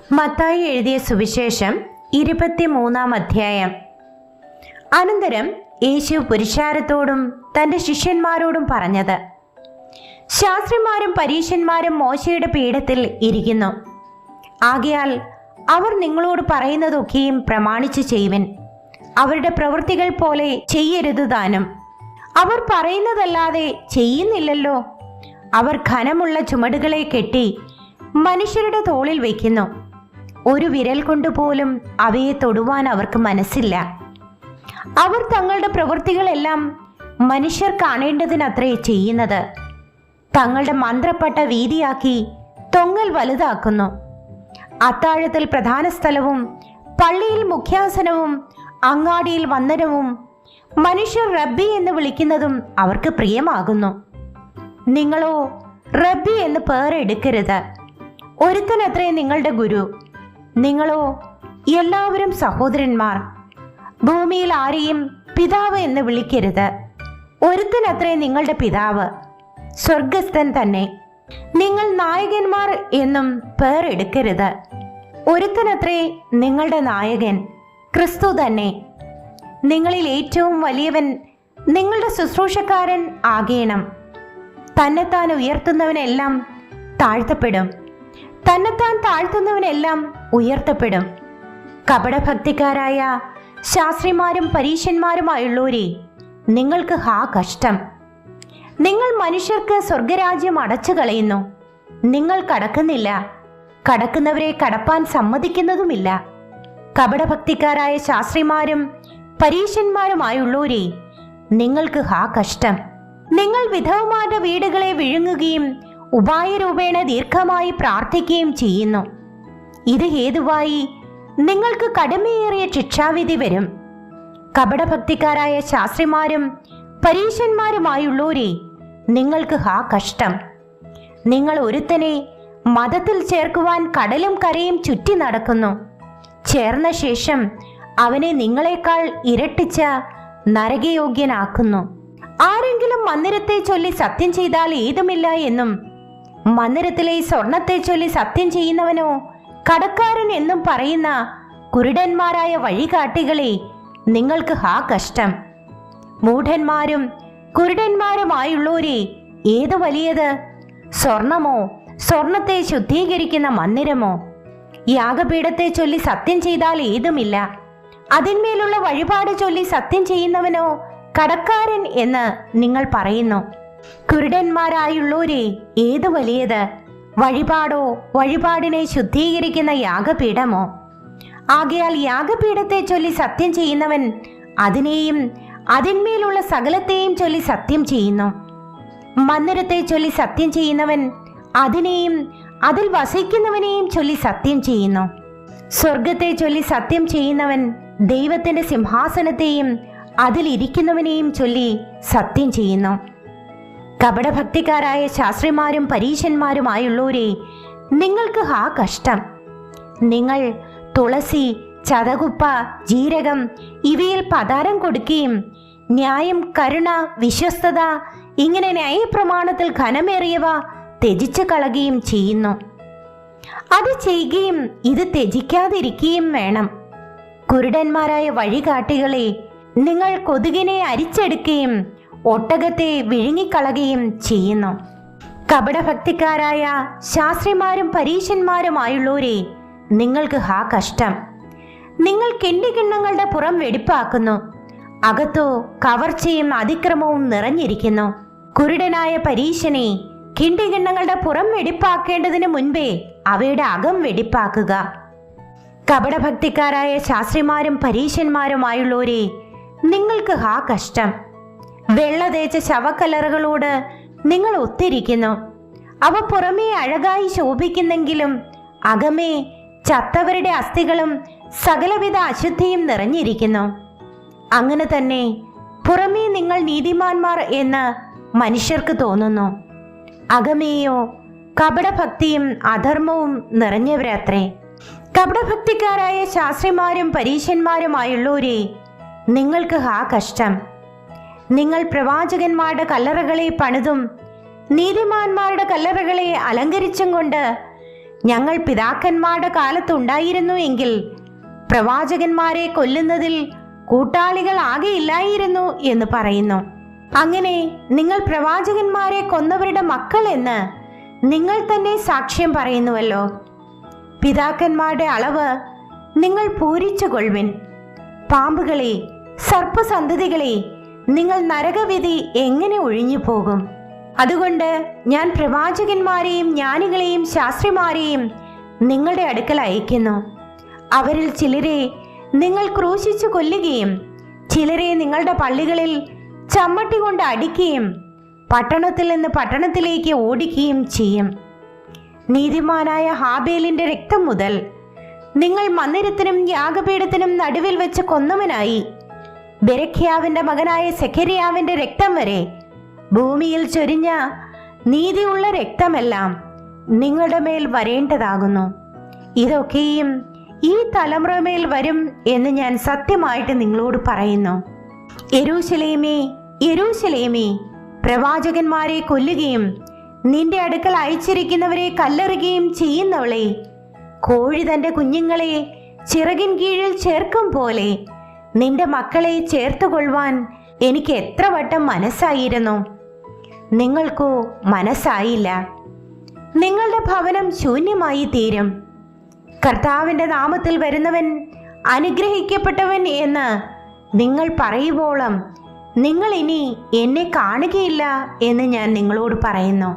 മത്തായി എഴുതിയ സുവിശേഷം 23 അധ്യായം. അനന്തരം യേശു പുരുഷാരത്തോടും തൻ്റെ ശിഷ്യന്മാരോടും പറഞ്ഞത്: ശാസ്ത്രിമാരും പരീശന്മാരും മോശയുടെ പീഠത്തിൽ ഇരിക്കുന്നു. ആകയാൽ അവർ നിങ്ങളോട് പറയുന്നതൊക്കെയും പ്രമാണിച്ചു ചെയ്യുവിൻ. അവരുടെ പ്രവൃത്തികൾ പോലെ ചെയ്യരുത് താനും. അവർ പറയുന്നതല്ലാതെ ചെയ്യുന്നില്ലല്ലോ. അവർ ഘനമുള്ള ചുമടുകളെ കെട്ടി മനുഷ്യരുടെ തോളിൽ വയ്ക്കുന്നു. ഒരു വിരൽ കൊണ്ടുപോലും അവയെ തൊടുവാൻ അവർക്ക് മനസ്സില്ല. അവർ തങ്ങളുടെ പ്രവൃത്തികളെല്ലാം മനുഷ്യർ കാണേണ്ടതിനത്രേ ചെയ്യുന്നത്. തങ്ങളുടെ മന്ത്രപ്പട്ട വീതിയാക്കി തൊങ്ങൽ വലുതാക്കുന്നു. അത്താഴത്തിൽ പ്രധാന സ്ഥലവും പള്ളിയിൽ മുഖ്യാസനവും അങ്ങാടിയിൽ വന്ദനവും മനുഷ്യർ റബ്ബി എന്ന് വിളിക്കുന്നതും അവർക്ക് പ്രിയമാകുന്നു. നിങ്ങളോ റബ്ബി എന്ന് പേരെടുക്കരുത്. ഒരുത്തനത്രേ നിങ്ങളുടെ ഗുരു. നിങ്ങളോ എല്ലാവരും സഹോദരന്മാർ. ഭൂമിയിൽ ആരെയും പിതാവ് എന്ന് വിളിക്കരുത്. ഒരുത്തനത്രേ നിങ്ങളുടെ പിതാവ്, സ്വർഗസ്ഥൻ തന്നെ. നിങ്ങൾ നായകന്മാർ എന്നും പേരെടുക്കരുത്. ഒരുത്തനത്രേ നിങ്ങളുടെ നായകൻ, ക്രിസ്തു തന്നെ. നിങ്ങളിൽ ഏറ്റവും വലിയവൻ നിങ്ങളുടെ ശുശ്രൂഷക്കാരൻ ആകേണം. തന്നെത്താൻ ഉയർത്തുന്നവനെല്ലാം താഴ്ത്തപ്പെടും, തന്നെത്താൻ താഴ്ത്തുന്നവനെല്ലാം ഉയർത്തപ്പെടും. കപടഭക്തിക്കാരായ ശാസ്ത്രിമാരും പരീശന്മാരുമായുള്ളവരെ, നിങ്ങൾക്ക് ഹാ കഷ്ടം! നിങ്ങൾ മനുഷ്യർക്ക് സ്വർഗരാജ്യം അടച്ചു കളയുന്നു. നിങ്ങൾ കടക്കുന്നില്ല, കടക്കുന്നവരെ കടപ്പാൻ സമ്മതിക്കുന്നതുമില്ല. കപടഭക്തിക്കാരായ ശാസ്ത്രിമാരും പരീശന്മാരുമായുള്ളവരെ, നിങ്ങൾക്ക് ഹാ കഷ്ടം! നിങ്ങൾ വിധവമാരുടെ വീടുകളെ വിഴുങ്ങുകയും ഉപായരൂപേണ ദീർഘമായി പ്രാർത്ഥിക്കുകയും ചെയ്യുന്നു. ഇത് ഹേതുവായി നിങ്ങൾക്ക് കടുമയേറിയ ശിക്ഷാവിധി വരും. കപടഭക്തിക്കാരായ ശാസ്ത്രിമാരും പരീശന്മാരുമായുള്ളവരെ, നിങ്ങൾക്ക് ഹാ കഷ്ടം! നിങ്ങൾ ഒരുത്തനെ മതത്തിൽ ചേർക്കുവാൻ കടലും കരയും ചുറ്റി നടക്കുന്നു. ചേർന്ന ശേഷം അവനെ നിങ്ങളെക്കാൾ ഇരട്ടിച്ച നരകയോഗ്യനാക്കുന്നു. ആരെങ്കിലും മന്ദിരത്തെ ചൊല്ലി സത്യം ചെയ്താൽ ഏതുമില്ല എന്നും, മന്ദിരത്തിലെ സ്വർണത്തെ ചൊല്ലി സത്യം ചെയ്യുന്നവനോ കടക്കാരൻ എന്നും പറയുന്ന കുരുടന്മാരായ വഴികാട്ടികളെ, നിങ്ങൾക്ക് ഹാ കഷ്ടം! മൂഢന്മാരും കുരുടന്മാരുമായുള്ളവരെ, ഏതു വലിയത്? സ്വർണമോ, സ്വർണത്തെ ശുദ്ധീകരിക്കുന്ന മന്ദിരമോ? യാഗപീഠത്തെ ചൊല്ലി സത്യം ചെയ്താൽ ഏതുമില്ല. അതിന്മേലുള്ള വഴിപാട് ചൊല്ലി സത്യം ചെയ്യുന്നവനോ കടക്കാരൻ എന്ന് നിങ്ങൾ പറയുന്നു. കുരുടന്മാരായുള്ളവരെ, ഏതു വലിയത്? വഴിപാടോ, വഴിപാടിനെ ശുദ്ധീകരിക്കുന്ന യാഗപീഠമോ? ആകയാൽ യാഗപീഠത്തെ ചൊല്ലി സത്യം ചെയ്യുന്നവൻ അതിനെയും അതിന്മേലുള്ള സകലത്തെയും ചൊല്ലി സത്യം ചെയ്യുന്നു. മന്ദിരത്തെ ചൊല്ലി സത്യം ചെയ്യുന്നവൻ അതിനെയും അതിൽ വസിക്കുന്നവനെയും ചൊല്ലി സത്യം ചെയ്യുന്നു. സ്വർഗത്തെ ചൊല്ലി സത്യം ചെയ്യുന്നവൻ ദൈവത്തിന്റെ സിംഹാസനത്തെയും അതിലിരിക്കുന്നവനെയും ചൊല്ലി സത്യം ചെയ്യുന്നു. കപടഭക്തിക്കാരായ ശാസ്ത്രിമാരും പരീശന്മാരുമായുള്ളവരെ, നിങ്ങൾക്ക് ഹാ കഷ്ടം! നിങ്ങൾ തുളസി, ചതകുപ്പ, ജീരകം ഇവയിൽ പതാരം കൊടുക്കുകയും ന്യായം, കരുണ, വിശ്വസ്തത ഇങ്ങനെ ന്യായപ്രമാണത്തിൽ ഘനമേറിയവ ത്യജിച്ചു കളയുകയും ചെയ്യുന്നു. അത് ചെയ്യുകയും ഇത് ത്യജിക്കാതിരിക്കുകയും വേണം. കുരുടന്മാരായ വഴികാട്ടികളെ, നിങ്ങൾ കൊതുകിനെ അരിച്ചെടുക്കുകയും ഒട്ടകത്തെ വിഴുങ്ങിക്കളയുകയും ചെയ്യുന്നു. കപടഭക്തിക്കാരായ ശാസ്ത്രിമാരും പരീശന്മാരുമായുള്ളവരെ, നിങ്ങൾക്ക് ഹാ കഷ്ടം! നിങ്ങൾ കിണ്ടികിണ്ണങ്ങളുടെ പുറം വെടിപ്പാക്കുന്നു, അകത്തോ കവർച്ചയും അതിക്രമവും നിറഞ്ഞിരിക്കുന്നു. കുരുടനായ പരീശനെ, കിണ്ടികിണ്ണങ്ങളുടെ പുറം വെടിപ്പാക്കേണ്ടതിന് മുൻപേ അവയുടെ അകം വെടിപ്പാക്കുക. കപടഭക്തിക്കാരായ ശാസ്ത്രിമാരും പരീശന്മാരുമായുള്ളവരെ, നിങ്ങൾക്ക് ഹാ കഷ്ടം! വെള്ള തേച്ച ശവക്കല്ലറുകളോട് നിങ്ങൾ ഒത്തിരിക്കുന്നു. അവ പുറമേ അഴകായി ശോഭിക്കുന്നെങ്കിലും അകമേ ചത്തവരുടെ അസ്ഥികളും സകലവിധ അശുദ്ധിയും നിറഞ്ഞിരിക്കുന്നു. അങ്ങനെ തന്നെ പുറമേ നിങ്ങൾ നീതിമാന്മാർ എന്ന് മനുഷ്യർക്ക് തോന്നുന്നു, അകമേയോ കപടഭക്തിയും അധർമ്മവും നിറഞ്ഞവരത്രേ. കപടഭക്തിക്കാരായ ശാസ്ത്രിമാരും പരീശന്മാരുമായുള്ളവരെ, നിങ്ങൾക്ക് ഹാ കഷ്ടം! നിങ്ങൾ പ്രവാചകന്മാരുടെ കല്ലറകളെ പണിതും നീതിമാന്മാരുടെ കല്ലറകളെ അലങ്കരിച്ചും കൊണ്ട് ഞങ്ങൾ പിതാക്കന്മാരുടെ കാലത്തുണ്ടായിരുന്നു എങ്കിൽ പ്രവാചകന്മാരെ കൊല്ലുന്നതിൽ കൂട്ടാളികൾ ആകെയില്ലായിരുന്നു എന്ന് പറയുന്നു. അങ്ങനെ നിങ്ങൾ പ്രവാചകന്മാരെ കൊന്നവരുടെ മക്കൾ എന്ന് നിങ്ങൾ തന്നെ സാക്ഷ്യം പറയുന്നുവല്ലോ. പിതാക്കന്മാരുടെ അളവ് നിങ്ങൾ പൂരിച്ചു കൊള്ളുവിൻ. പാമ്പുകളെ, സർപ്പസന്തതികളെ, നിങ്ങൾ നരകവിധി എങ്ങനെ ഒഴിഞ്ഞു പോകും? അതുകൊണ്ട് ഞാൻ പ്രവാചകന്മാരെയും ജ്ഞാനികളെയും ശാസ്ത്രിമാരെയും നിങ്ങളുടെ അടുക്കൽ അയക്കുന്നു. അവരിൽ ചിലരെ നിങ്ങൾ ക്രൂശിച്ചു കൊല്ലുകയും ചിലരെ നിങ്ങളുടെ പള്ളികളിൽ ചമ്മട്ടി കൊണ്ട് അടിക്കുകയും പട്ടണത്തിൽ നിന്ന് പട്ടണത്തിലേക്ക് ഓടിക്കുകയും ചെയ്യും. നീതിമാനായ ഹാബേലിന്റെ രക്തം മുതൽ നിങ്ങൾ മന്ദിരത്തിനും യാഗപീഠത്തിനും നടുവിൽ വെച്ച് കൊന്നവനായി ബെരഖ്യാവിന്റെ മകനായ സെഖര്യാവിന്റെ രക്തം വരെ ഭൂമിയിൽ ചൊരിഞ്ഞ നീതിയുള്ള രക്തമെല്ലാം നിങ്ങളുടെ മേൽ വരേണ്ടതാകുന്നു. ഇതൊക്കെയും ഈ തലമുറമേൽ വരും എന്ന് ഞാൻ സത്യമായിട്ട് നിങ്ങളോട് പറയുന്നു. യെരൂശലേമേ, യെരൂശലേമേ, പ്രവാചകന്മാരെ കൊല്ലുകയും നിന്റെ അടുക്കൽ അയച്ചിരിക്കുന്നവരെ കല്ലെറിയുകയും ചെയ്യുന്നവളെ, കോഴി തന്റെ കുഞ്ഞുങ്ങളെ ചിറകിൻ കീഴിൽ ചേർക്കും പോലെ നിന്റെ മക്കളെ ചേർത്തുകൊള്ളുവാൻ എനിക്ക് എത്ര വട്ടം മനസ്സായിരുന്നു, നിങ്ങൾക്കോ മനസ്സായില്ല. നിങ്ങളുടെ ഭവനം ശൂന്യമായി തീരും. കർത്താവിന്റെ നാമത്തിൽ വരുന്നവൻ അനുഗ്രഹിക്കപ്പെട്ടവൻ എന്ന് നിങ്ങൾ പറയുവോളം നിങ്ങൾ ഇനി എന്നെ കാണുകയില്ല എന്ന് ഞാൻ നിങ്ങളോട് പറയുന്നു.